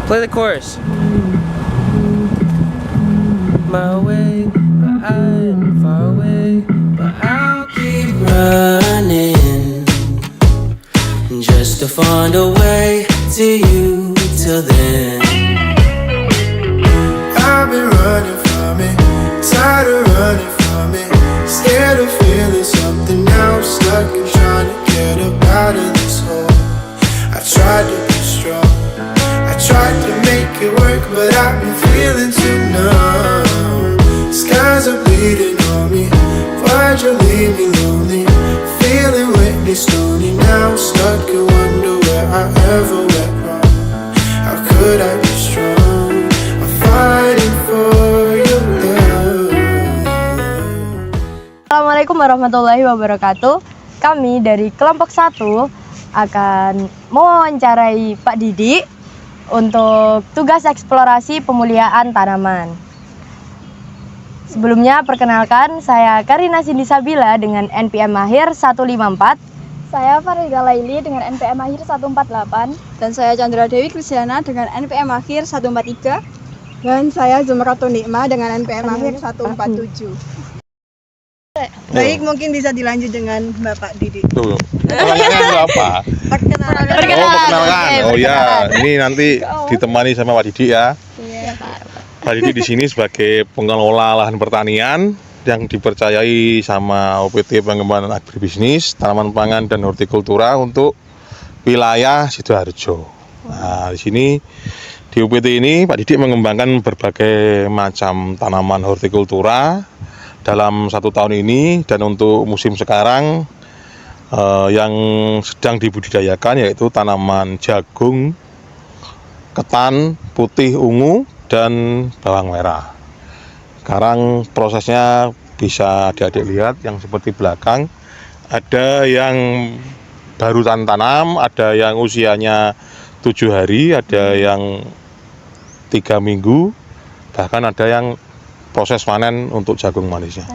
Play the chorus. My way, but I'm far away, but I'll keep running just to find a way to you till then. I've been running from it, tired of running from it, scared of feeling something now, stuck and trying to get up out of this hole. I tried to be strong, I tried to make it work, but I've been feeling too numb. Skies are bleeding on me, why'd you leave me lonely? Feeling witness stony now, stuck and wonder where I ever went wrong. How could I be strong? I'm fighting for your love. Assalamualaikum warahmatullahi wabarakatuh. Kami dari kelompok 1 akan mewawancarai Pak Didi untuk tugas eksplorasi pemuliaan tanaman. Sebelumnya perkenalkan, saya Karina Cindy Sabila dengan NPM akhir 154. Saya Farida Laili dengan NPM akhir 148. Dan saya Chandra Dewi Kristiana dengan NPM akhir 143. Dan saya Zumratun Nikma dengan NPM akhir 147. Baik, mungkin bisa dilanjut dengan Bapak Didi. Tuh, pertanyaannya apa? Perkenalkan. Oh ya, ini nanti ditemani sama Pak Didi ya. Pak Didi di sini sebagai pengelola lahan pertanian yang dipercayai sama OPT Pengembangan Agribisnis, Tanaman Pangan dan Hortikultura untuk wilayah Sidoarjo. Nah, di sini di OPT ini Pak Didi mengembangkan berbagai macam tanaman hortikultura dalam 1 tahun ini, dan untuk musim sekarang yang sedang dibudidayakan yaitu tanaman jagung, ketan, putih ungu, dan bawang merah. Sekarang prosesnya bisa adik-adik lihat yang seperti belakang. Ada yang baru tanam, ada yang usianya 7 hari, ada yang 3 minggu, bahkan ada yang proses panen untuk jagung manisnya.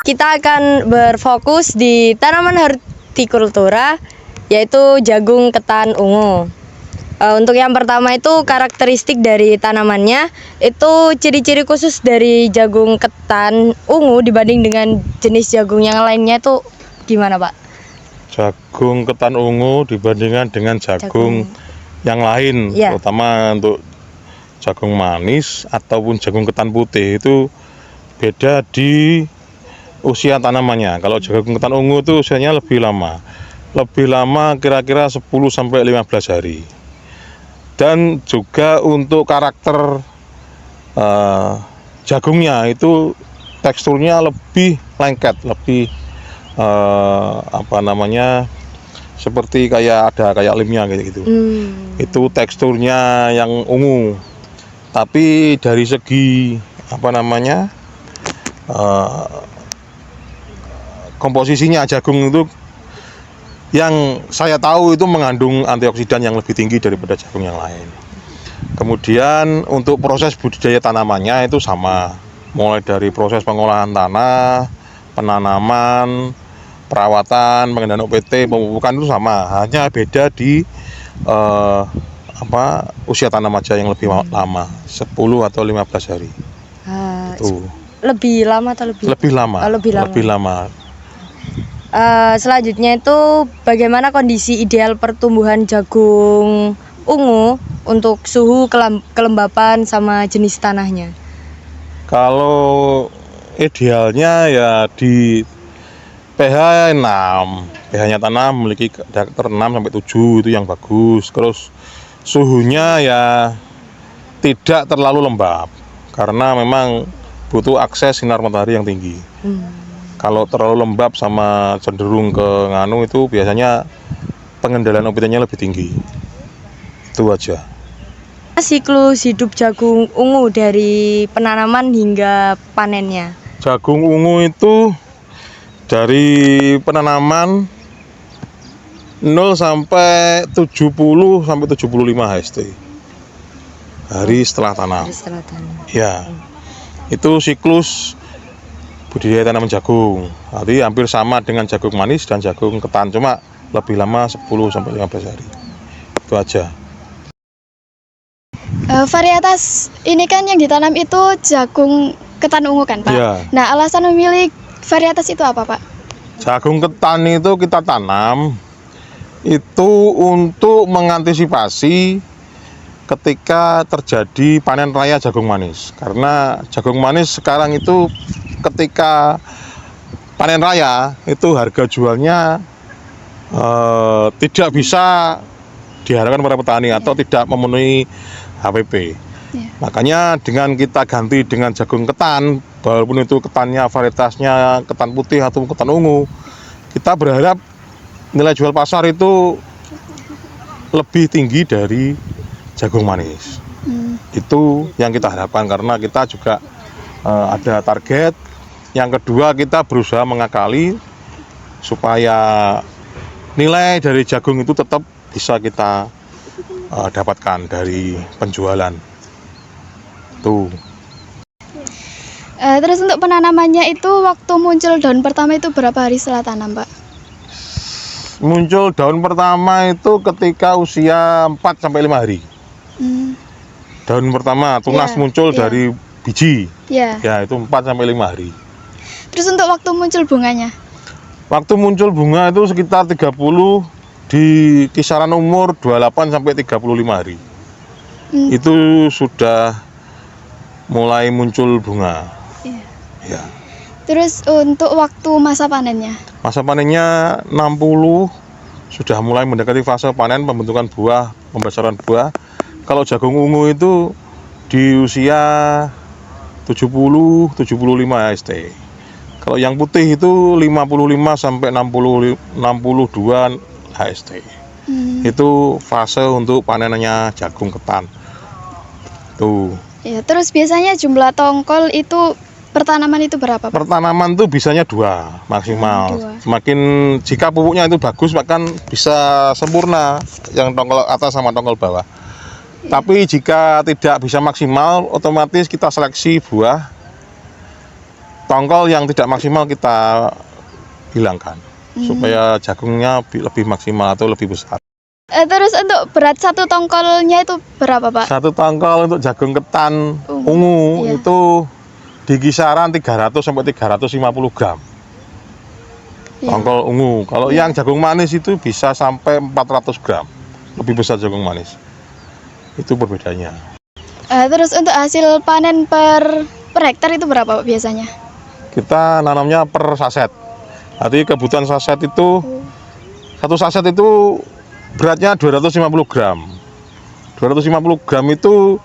Kita akan berfokus di tanaman hortikultura, yaitu jagung, ketan, ungu. Untuk yang pertama itu karakteristik dari tanamannya, itu ciri-ciri khusus dari jagung, ketan, ungu dibanding dengan jenis jagung yang lainnya itu gimana, Pak? Jagung, ketan, ungu dibandingkan dengan jagung yang lain, ya, terutama untuk jagung manis ataupun jagung ketan putih itu beda di usia tanamannya. Kalau jagung ketan ungu itu usianya lebih lama kira-kira 10-15 hari. Dan juga untuk karakter jagungnya itu teksturnya lebih lengket, lebih seperti kayak lemnya gitu. Itu teksturnya yang ungu. Tapi dari segi komposisinya jagung itu yang saya tahu itu mengandung antioksidan yang lebih tinggi daripada jagung yang lain. Kemudian untuk proses budidaya tanamannya itu sama, mulai dari proses pengolahan tanah, penanaman, perawatan, pengendalian OPT, pemupukan itu sama, hanya beda di usia tanam aja yang lebih lama, 10 atau 15 hari. Itu. Lebih lama atau lebih lama? Lebih lama. Selanjutnya itu bagaimana kondisi ideal pertumbuhan jagung ungu untuk suhu, kelembapan, sama jenis tanahnya? Kalau idealnya ya di pH 6, pH-nya tanah memiliki karakter 6 sampai 7 itu yang bagus. Terus suhunya ya tidak terlalu lembab karena memang butuh akses sinar matahari yang tinggi. Kalau terlalu lembab sama cenderung ke nganu itu biasanya pengendalian OPT-nya lebih tinggi. Itu aja. Siklus hidup jagung ungu dari penanaman hingga panennya. Jagung ungu itu dari penanaman 0 sampai 70 sampai 75 HST. Hari setelah tanam. Ya. Itu siklus budidaya tanaman jagung. Jadi hampir sama dengan jagung manis dan jagung ketan, cuma lebih lama 10 sampai 15 hari. Itu aja. Varietas ini kan yang ditanam itu jagung ketan ungu kan Pak? Iya. Nah alasan memilih varietas itu apa Pak? Jagung ketan itu kita tanam itu untuk mengantisipasi ketika terjadi panen raya jagung manis. Karena jagung manis sekarang itu ketika panen raya itu harga jualnya tidak bisa diharapkan para petani atau tidak memenuhi HPP. Makanya dengan kita ganti dengan jagung ketan, walaupun itu ketannya varietasnya ketan putih atau ketan ungu, kita berharap nilai jual pasar itu lebih tinggi dari jagung manis. Itu yang kita harapkan karena kita juga ada target. Yang kedua, kita berusaha mengakali supaya nilai dari jagung itu tetap bisa kita dapatkan dari penjualan. Tuh. Terus untuk penanamannya itu waktu muncul daun pertama itu berapa hari setelah tanam Pak? Muncul daun pertama itu ketika usia 4-5 hari. Daun pertama tunas Iya, muncul iya. dari biji. Ya. Ya, itu 4-5 hari. Terus untuk waktu muncul bunganya? Waktu muncul bunga itu sekitar 30 di kisaran umur 28-35 hari. Itu sudah mulai muncul bunga. Iya. Ya. Terus untuk waktu masa panennya? Masa panennya 60 sudah mulai mendekati fase panen pembentukan buah, pembesaran buah. Kalau jagung ungu itu di usia 70-75 HST. Kalau yang putih itu 55 sampai 62 HST. Itu fase untuk panennya jagung ketan. Tuh. Ya, terus biasanya jumlah tongkol itu pertanaman itu berapa Pak? Pertanaman tuh bisanya 2 maksimal. 2. Semakin jika pupuknya itu bagus maka bisa sempurna yang tongkol atas sama tongkol bawah. Tapi jika tidak bisa maksimal, otomatis kita seleksi buah tongkol yang tidak maksimal kita hilangkan supaya jagungnya lebih maksimal atau lebih besar. Terus untuk berat satu tongkolnya itu berapa Pak? Satu tongkol untuk jagung ketan ungu Iya. itu di kisaran 300 sampai 350 gram. Iya. Tongkol ungu. Kalau yang jagung manis itu bisa sampai 400 gram. Lebih besar jagung manis. Itu perbedaannya. Terus untuk hasil panen per hektar itu berapa Pak biasanya? Kita nanamnya per saset. Jadi kebutuhan saset itu satu saset itu beratnya 250 gram. 250 gram itu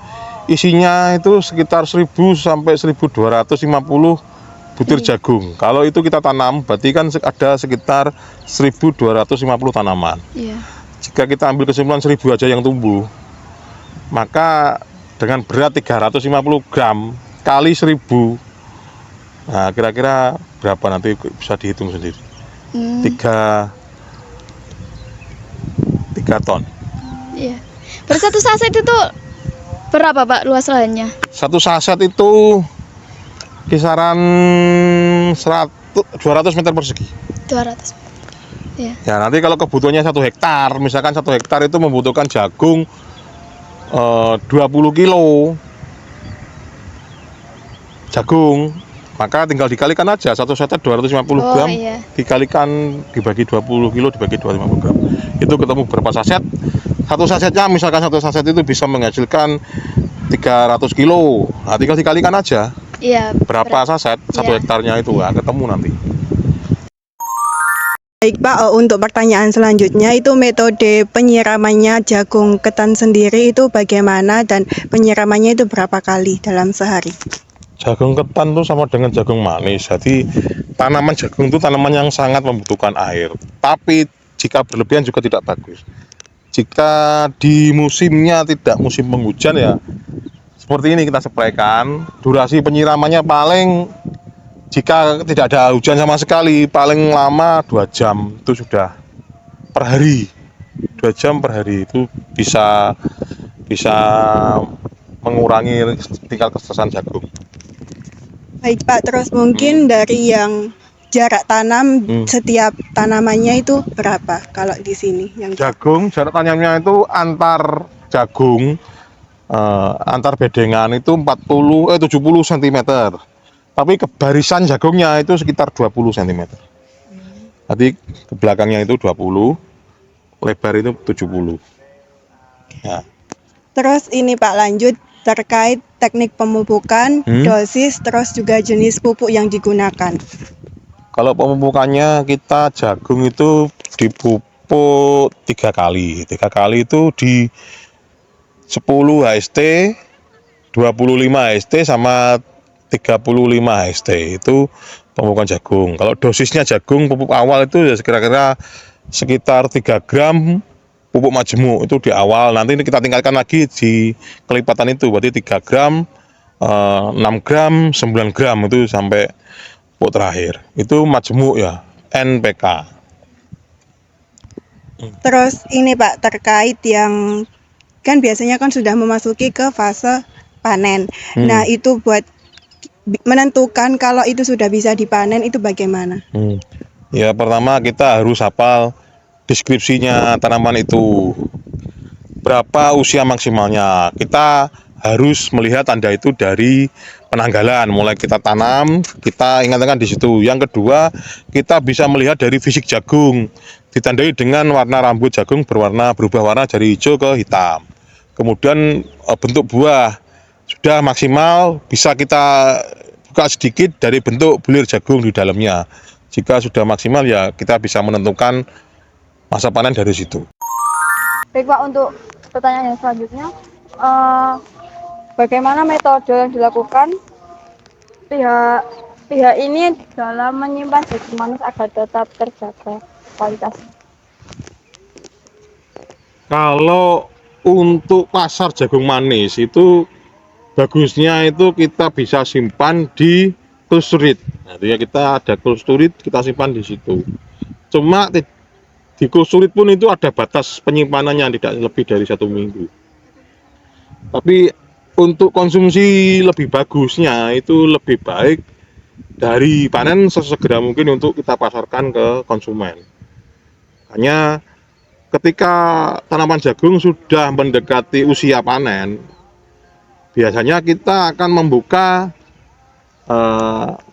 isinya itu sekitar 1000 sampai 1250 butir jagung. Kalau itu kita tanam berarti kan ada sekitar 1250 tanaman. Iya. Jika kita ambil kesimpulan 1000 aja yang tumbuh, maka dengan berat 350 gram kali 1000, nah kira-kira berapa nanti bisa dihitung sendiri. 3 ton. Iya. Per satu saset itu berapa Pak luas lahannya? Satu saset itu kisaran 200 meter persegi. 200. Iya. Ya nanti kalau kebutuhannya 1 hektar, misalkan 1 hektar itu membutuhkan jagung 20 kilo jagung, maka tinggal dikalikan aja satu saset 250 gram iya. dikalikan dibagi 20 kilo dibagi 250 gram itu ketemu berapa saset. Satu sasetnya misalkan satu saset itu bisa menghasilkan 300 kilo, nah tinggal dikalikan aja Iya. berapa saset satu Iya. hektarnya itu, nah, ketemu nanti. Baik Pak, untuk pertanyaan selanjutnya itu metode penyiramannya jagung ketan sendiri itu bagaimana dan penyiramannya itu berapa kali dalam sehari? Jagung ketan itu sama dengan jagung manis. Jadi tanaman jagung itu tanaman yang sangat membutuhkan air. Tapi jika berlebihan juga tidak bagus. Jika di musimnya tidak musim penghujan ya seperti ini kita spraykan. Durasi penyiramannya paling jika tidak ada hujan sama sekali paling lama 2 jam itu sudah per hari. 2 jam per hari itu bisa mengurangi tingkat kesesakan jagung. Baik Pak, terus mungkin dari yang jarak tanam setiap tanamannya itu berapa kalau di sini? Yang Jagung jarak tanamnya itu antar jagung antar bedengan itu 70 cm. Tapi ke barisan jagungnya itu sekitar 20 cm. Jadi ke belakangnya itu 20, lebar itu 70. Ya. Terus ini Pak lanjut terkait teknik pemupukan, dosis, terus juga jenis pupuk yang digunakan. Kalau pemupukannya kita jagung itu dipupuk 3 kali. 3 kali itu di 10 HST, 25 HST sama 35 HST itu pemupukan jagung. Kalau dosisnya jagung pupuk awal itu ya kira-kira sekitar 3 gram pupuk majemuk itu di awal. Nanti ini kita tingkatkan lagi di kelipatan itu, berarti 3 gram, 6 gram, 9 gram itu sampai pupuk terakhir. Itu majemuk ya, NPK. Terus ini Pak terkait yang kan biasanya kan sudah memasuki ke fase panen. Nah, itu buat menentukan kalau itu sudah bisa dipanen itu bagaimana? Ya pertama kita harus hafal deskripsinya tanaman itu, berapa usia maksimalnya. Kita harus melihat tanda itu dari penanggalan, mulai kita tanam, kita ingatkan di situ. Yang kedua, kita bisa melihat dari fisik jagung, ditandai dengan warna rambut jagung berubah warna dari hijau ke hitam. Kemudian bentuk buah sudah maksimal, bisa kita buka sedikit dari bentuk bulir jagung di dalamnya. Jika sudah maksimal ya kita bisa menentukan masa panen dari situ. Baik Pak, untuk pertanyaan yang selanjutnya, bagaimana metode yang dilakukan pihak ini dalam menyimpan jagung manis agar tetap terjaga kualitas? Kalau untuk pasar jagung manis itu bagusnya itu kita bisa simpan di cold storage. Artinya kita ada cold storage, kita simpan di situ. Cuma di cold storage pun itu ada batas penyimpanannya, tidak lebih dari 1 minggu. Tapi untuk konsumsi lebih bagusnya itu lebih baik dari panen sesegera mungkin untuk kita pasarkan ke konsumen. Hanya ketika tanaman jagung sudah mendekati usia panen, biasanya kita akan membuka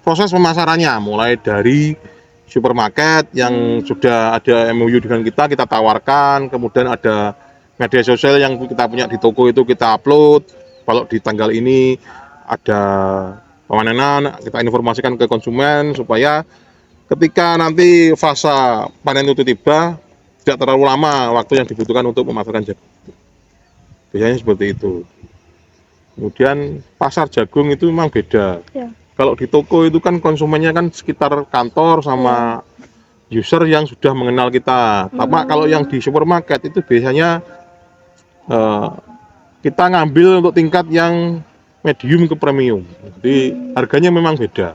proses pemasarannya, mulai dari supermarket yang sudah ada MOU dengan kita tawarkan, kemudian ada media sosial yang kita punya di toko itu kita upload, kalau di tanggal ini ada pemanenan, kita informasikan ke konsumen supaya ketika nanti fase panen itu tiba, tidak terlalu lama waktu yang dibutuhkan untuk memasarkan jagung. Biasanya seperti itu. Kemudian pasar jagung itu memang beda. Ya. Kalau di toko itu kan konsumennya kan sekitar kantor sama user yang sudah mengenal kita. Tapi kalau yang di supermarket itu biasanya kita ngambil untuk tingkat yang medium ke premium. Jadi harganya memang beda.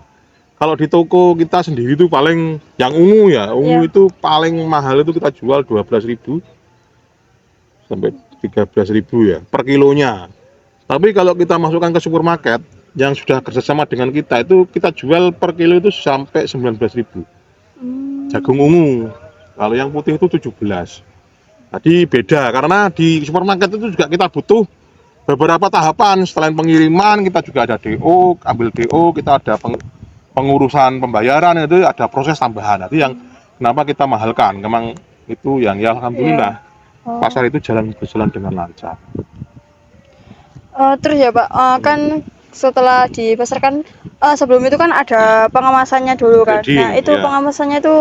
Kalau di toko kita sendiri itu paling yang ungu ya, ungu itu paling mahal itu kita jual 12.000 sampai 13.000 ya per kilonya. Tapi kalau kita masukkan ke supermarket yang sudah kerjasama dengan kita itu kita jual per kilo itu sampai 19.000. Jagung ungu. Kalau yang putih itu 17. Jadi beda karena di supermarket itu juga kita butuh beberapa tahapan. Selain pengiriman kita juga ada DO, ambil DO, kita ada pengurusan pembayaran, itu ada proses tambahan. Nanti yang kenapa kita mahalkan? Memang itu yang ya alhamdulillah pasar itu berjalan dengan lancar. Terus ya Pak, kan setelah dipasarkan sebelum itu kan ada pengemasannya dulu kan. Grading, nah itu pengemasannya itu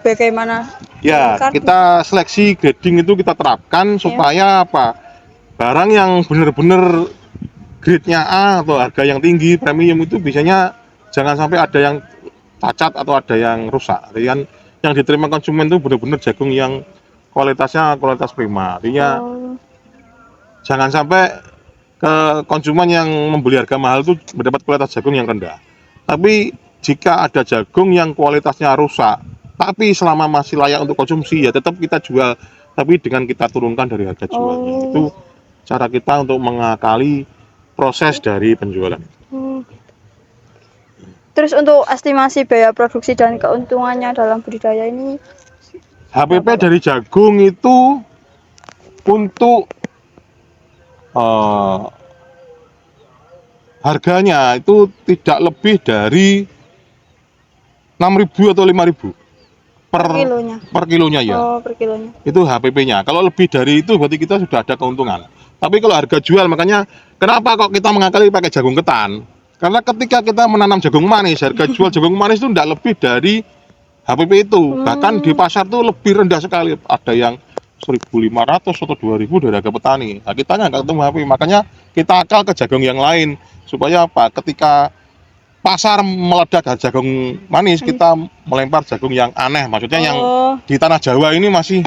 bagaimana? Ya, kita seleksi grading itu kita terapkan supaya apa? Barang yang benar-benar grade-nya A atau harga yang tinggi, premium itu biasanya jangan sampai ada yang cacat atau ada yang rusak. Artinya yang diterima konsumen itu benar-benar jagung yang kualitasnya kualitas prima. Artinya jangan sampai ke konsumen yang membeli harga mahal itu mendapat kualitas jagung yang rendah. Tapi jika ada jagung yang kualitasnya rusak, tapi selama masih layak untuk konsumsi ya tetap kita jual, tapi dengan kita turunkan dari harga jualnya. Itu cara kita untuk mengakali proses dari penjualan. Terus untuk estimasi biaya produksi dan keuntungannya dalam budidaya ini? HPP dari jagung itu untuk eh, harganya itu tidak lebih dari 6.000 atau 5.000 per Kilonya. per kilonya ya. Oh, per kilonya. Itu HPP-nya. Kalau lebih dari itu berarti kita sudah ada keuntungan. Tapi kalau harga jual, makanya kenapa kok kita mengakali pakai jagung ketan? Karena ketika kita menanam jagung manis, harga jual jagung manis itu tidak lebih dari HPP itu. Bahkan di pasar tuh lebih rendah sekali. Ada yang 1.500 atau 2.000 dari harga petani. Nah, kita nggak ketemu HPP. Makanya kita akal ke jagung yang lain. Supaya apa? Ketika pasar meledak harga jagung manis, kita melempar jagung yang aneh. Maksudnya yang di tanah Jawa ini masih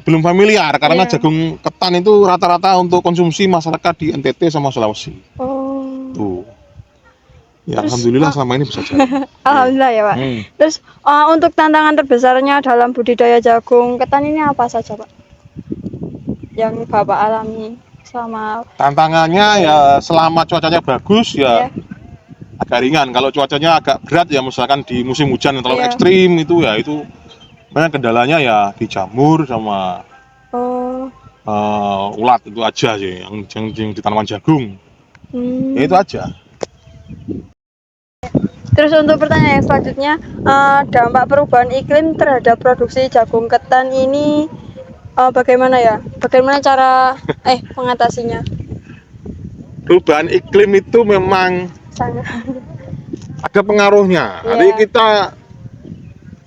belum familiar karena jagung ketan itu rata-rata untuk konsumsi masyarakat di NTT sama Sulawesi. Tuh. Ya, alhamdulillah selama ini bisa jalan. Alhamdulillah ya, Pak. Terus untuk tantangan terbesarnya dalam budidaya jagung ketan ini apa saja, Pak? Yang Bapak alami selama Tantangannya ya selama cuacanya bagus ya agak ringan. Kalau cuacanya agak berat ya misalkan di musim hujan yang terlalu ekstrim itu ya itu banyak kendalanya ya di jamur sama ulat itu aja sih yang di tanaman jagung. Ya itu aja. Terus untuk pertanyaan yang selanjutnya, dampak perubahan iklim terhadap produksi jagung ketan ini bagaimana ya? Bagaimana cara mengatasinya? Perubahan iklim itu memang Sangat. ada pengaruhnya. Jadi kita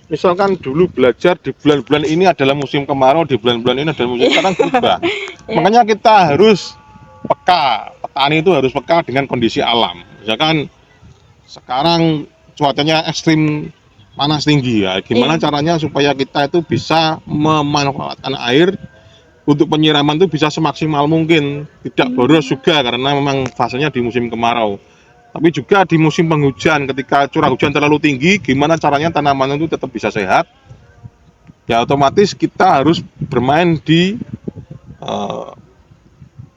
misalkan dulu belajar di bulan-bulan ini adalah musim kemarau, di bulan-bulan ini adalah musim sekarang berubah. Makanya kita harus peka, petani itu harus peka dengan kondisi alam. Misalkan sekarang cuacanya ekstrim panas tinggi ya. Gimana caranya supaya kita itu bisa memanfaatkan air untuk penyiraman itu bisa semaksimal mungkin, tidak boros juga karena memang fasenya di musim kemarau. Tapi juga di musim penghujan ketika curah hujan terlalu tinggi, gimana caranya tanaman itu tetap bisa sehat? Ya otomatis kita harus bermain di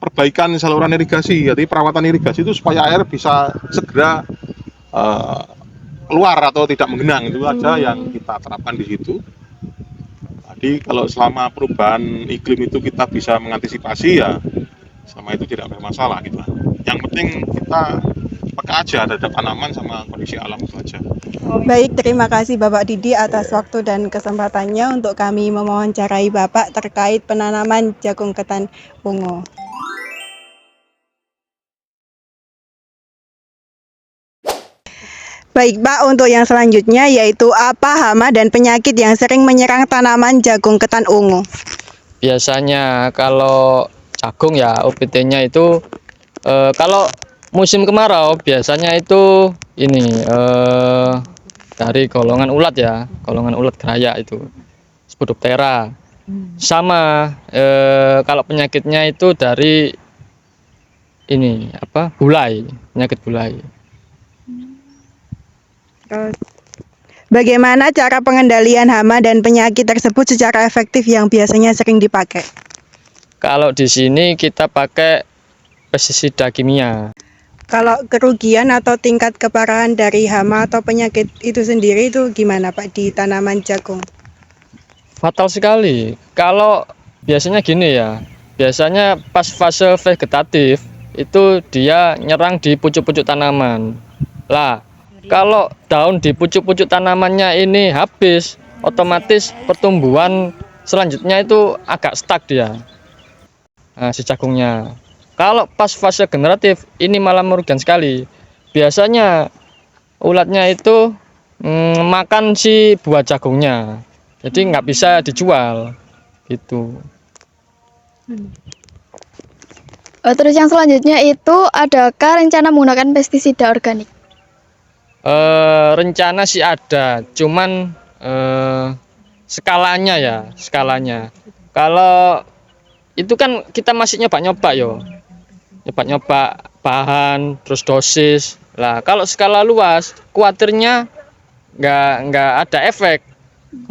perbaikan saluran irigasi. Jadi perawatan irigasi itu supaya air bisa segera keluar atau tidak menggenang, itu aja yang kita terapkan di situ. Jadi kalau selama perubahan iklim itu kita bisa mengantisipasi ya sama itu tidak bermasalah gitu lah. Yang penting kita peka aja terhadap tanaman sama kondisi alam itu aja. Baik, terima kasih Bapak Didi atas waktu dan kesempatannya untuk kami mewawancarai Bapak terkait penanaman jagung ketan ungu. Baik Pak, untuk yang selanjutnya yaitu apa hama dan penyakit yang sering menyerang tanaman jagung ketan ungu? Biasanya kalau jagung ya OPT-nya itu kalau musim kemarau biasanya itu ini dari golongan ulat ya, golongan ulat geraya itu Spodoptera. Sama kalau penyakitnya itu dari ini apa? Bulai, penyakit bulai. Bagaimana cara pengendalian hama dan penyakit tersebut secara efektif yang biasanya sering dipakai? Kalau di sini kita pakai pestisida kimia. Kalau kerugian atau tingkat keparahan dari hama atau penyakit itu sendiri itu gimana Pak di tanaman jagung? Fatal sekali. Kalau biasanya gini ya, biasanya pas fase vegetatif itu dia nyerang di pucuk-pucuk tanaman. Lah, kalau daun di pucuk-pucuk tanamannya ini habis, otomatis pertumbuhan selanjutnya itu agak stuck dia. Nah, si jagungnya. Kalau pas fase generatif ini malah merugikan sekali. Biasanya ulatnya itu makan si buah jagungnya. Jadi nggak bisa dijual gitu. Terus yang selanjutnya itu adakah rencana menggunakan pestisida organik? Rencana sih ada, cuman skalanya. Kalau itu kan kita masih nyoba yo, nyoba bahan, terus dosis. Lah kalau skala luas, khawatirnya nggak ada efek,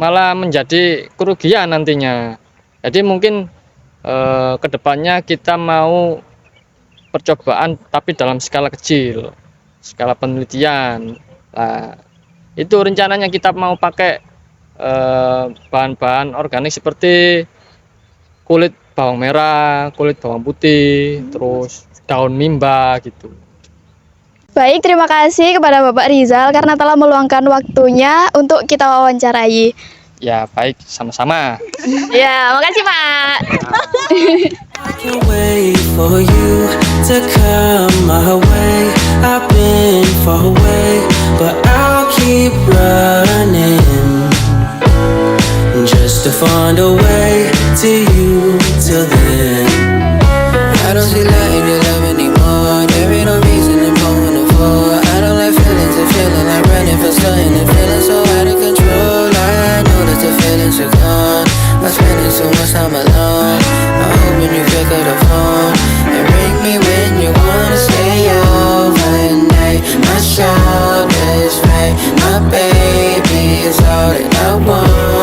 malah menjadi kerugian nantinya. Jadi mungkin kedepannya kita mau percobaan tapi dalam skala kecil, skala penelitian. Nah, itu rencananya kita mau pakai bahan-bahan organik seperti kulit bawang merah, kulit bawang putih, terus daun mimba gitu. Baik, terima kasih kepada Bapak Rizal karena telah meluangkan waktunya untuk kita wawancarai. Ya baik, sama-sama. Ya, makasih Pak. I can't wait for you to come my way. I've been far away, but I'll keep running just to find a way to you. Till then, I don't see light in your love anymore. There ain't no reason to go on the floor. I don't like feelings and feeling like running for something and feeling so out of control. I know that the feelings are gone. I'm spending so much time alone. I'm hoping you pick up the phone and ring me when you wanna stay overnight. My shoulders right, my baby is all that I want.